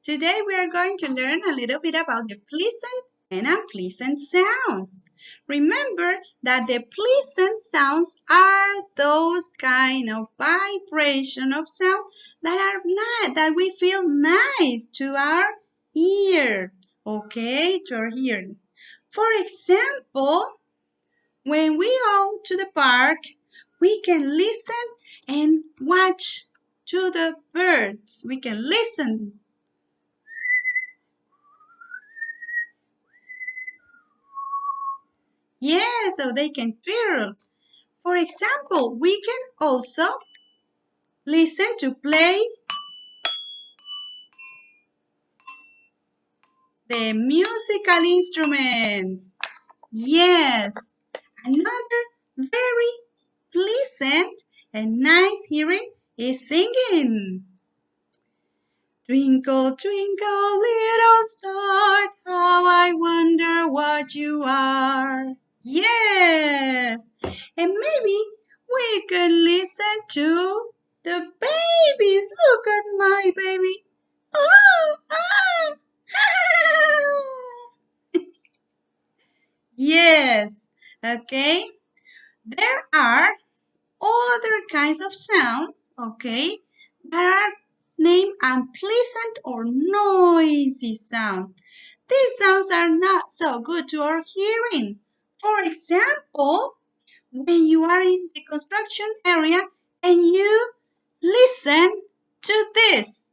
Today we are going to learn a little bit about the pleasant and unpleasant sounds. Remember that the pleasant sounds are those kind of vibration of sound that are nice, that we feel nice to our ear, okay, to our hearing. For example, when we go to the park, we can listen and watch to the birds. We can listen. Yeah, so they can feel. For example, we can also listen to play the musical instruments. Yes, another very pleasant and nice hearing is singing. Twinkle, twinkle, little star, how I wonder what you are. Yeah, and maybe we can listen to the babies. Look at my baby. Oh, ah, ah. Yes, okay. There are other kinds of sounds, okay, that are named unpleasant or noisy sound. These sounds are not so good to our hearing. For example, when you are in the construction area and you listen to this.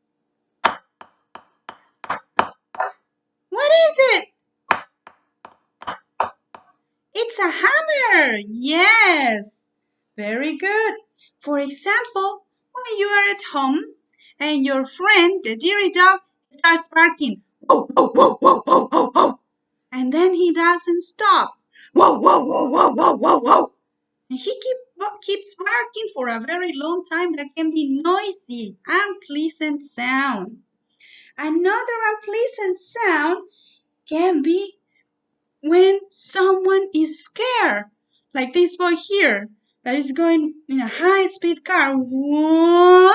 What is it? It's a hammer. Yes. Very good. For example, when you are at home and your friend, the dairy dog, starts barking, whoa, whoa, whoa, whoa, whoa, whoa, whoa, and then he doesn't stop, whoa, whoa, whoa, whoa, whoa, whoa, whoa, and he keeps barking for a very long time. That can be noisy, unpleasant sound. Another unpleasant sound can be when someone is scared, like this boy here that is going in a high-speed car. Whoa!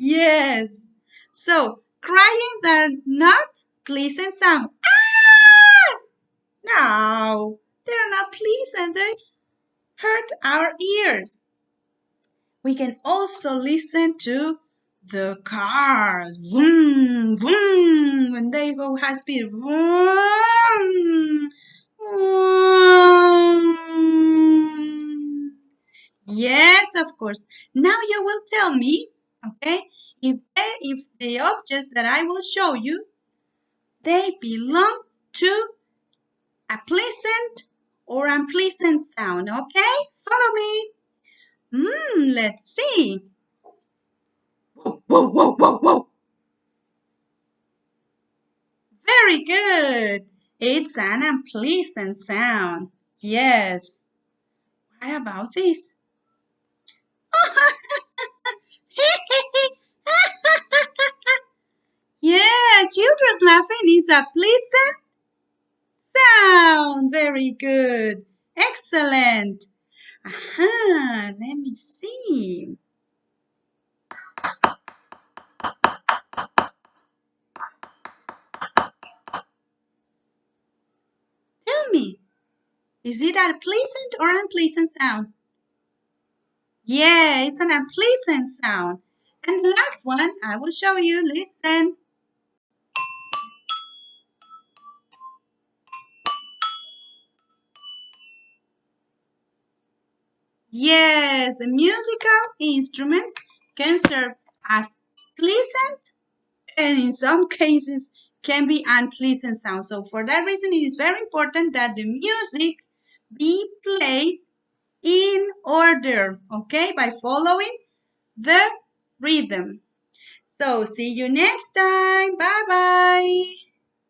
Yes. So cryings are not pleasant sound. Ah! No, they're not pleasant. They hurt our ears. We can also listen to the cars. Vroom, vroom, when they go high speed. Vroom, vroom. Yes, of course. Now you will tell me, okay, if the objects that I will show you, they belong to a pleasant or unpleasant sound, okay? Follow me. Let's see. Whoa, whoa, whoa, whoa, whoa. Very good. It's an unpleasant sound. Yes. What about this? Yeah, children's laughing is a pleasant sound. Very good. Excellent. Aha, let me see. Tell me, is it a pleasant or unpleasant sound? Yeah, it's an unpleasant sound. And the last one, I will show you. Listen. Yes, the musical instruments can serve as pleasant and in some cases can be unpleasant sounds. So for that reason, it is very important that the music be played in order, okay, by following the rhythm. So see you next time. Bye-bye.